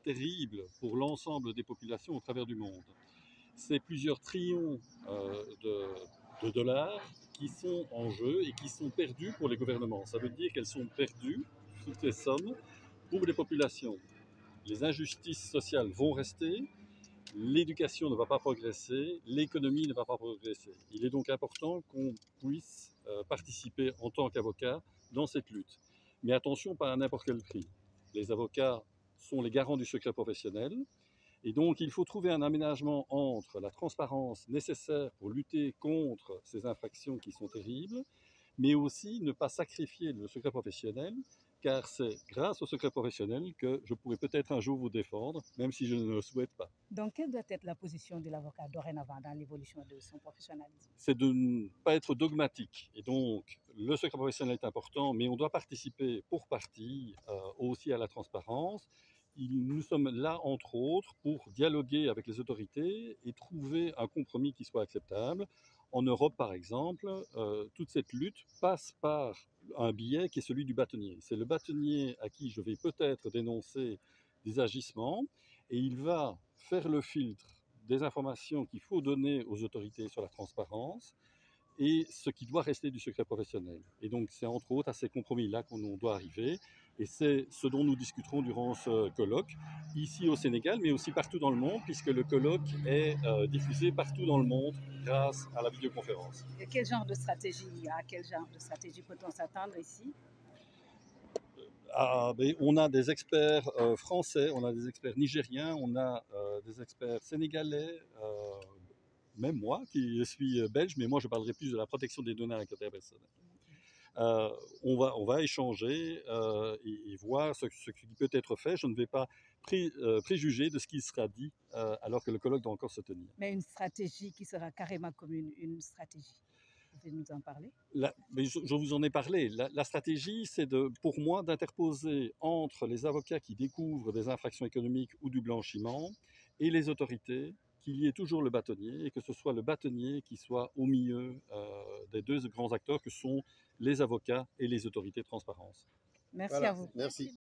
terrible pour l'ensemble des populations au travers du monde. C'est plusieurs trillions de dollars qui sont en jeu et qui sont perdus pour les gouvernements. Ça veut dire qu'elles sont perdues, toutes ces sommes, pour les populations. Les injustices sociales vont rester, l'éducation ne va pas progresser, l'économie ne va pas progresser. Il est donc important qu'on puisse participer en tant qu'avocat dans cette lutte. Mais attention, pas à n'importe quel prix. Les avocats sont les garants du secret professionnel. Et donc, il faut trouver un aménagement entre la transparence nécessaire pour lutter contre ces infractions qui sont terribles, mais aussi ne pas sacrifier le secret professionnel, car c'est grâce au secret professionnel que je pourrai peut-être un jour vous défendre, même si je ne le souhaite pas. Donc, quelle doit être la position de l'avocat dorénavant dans l'évolution de son professionnalisme? C'est de ne pas être dogmatique. Et donc, le secret professionnel est important, mais on doit participer pour partie aussi à la transparence. Nous sommes là, entre autres, pour dialoguer avec les autorités et trouver un compromis qui soit acceptable. En Europe, par exemple, toute cette lutte passe par un biais qui est celui du bâtonnier. C'est le bâtonnier à qui je vais peut-être dénoncer des agissements et il va faire le filtre des informations qu'il faut donner aux autorités sur la transparence et ce qui doit rester du secret professionnel. Et donc c'est entre autres à ces compromis-là qu'on doit arriver et c'est ce dont nous discuterons durant ce colloque, ici au Sénégal, mais aussi partout dans le monde, puisque le colloque est diffusé partout dans le monde grâce à la vidéoconférence. Et quel genre de stratégie, à quel genre de stratégie peut-on s'attendre ici? On a des experts français, on a des experts nigériens, on a des experts sénégalais, même moi qui suis belge, mais moi je parlerai plus de la protection des données à caractère personnel. On va échanger et voir ce qui peut être fait. Je ne vais pas préjuger de ce qui sera dit alors que le colloque doit encore se tenir. Mais une stratégie qui sera carrément commune, une stratégie. Vous pouvez nous en parler? Mais je vous en ai parlé. La stratégie, c'est pour moi d'interposer entre les avocats qui découvrent des infractions économiques ou du blanchiment et les autorités qu'il y ait toujours le bâtonnier et que ce soit le bâtonnier qui soit au milieu des deux grands acteurs que sont les avocats et les autorités de transparence. Merci à vous. Merci.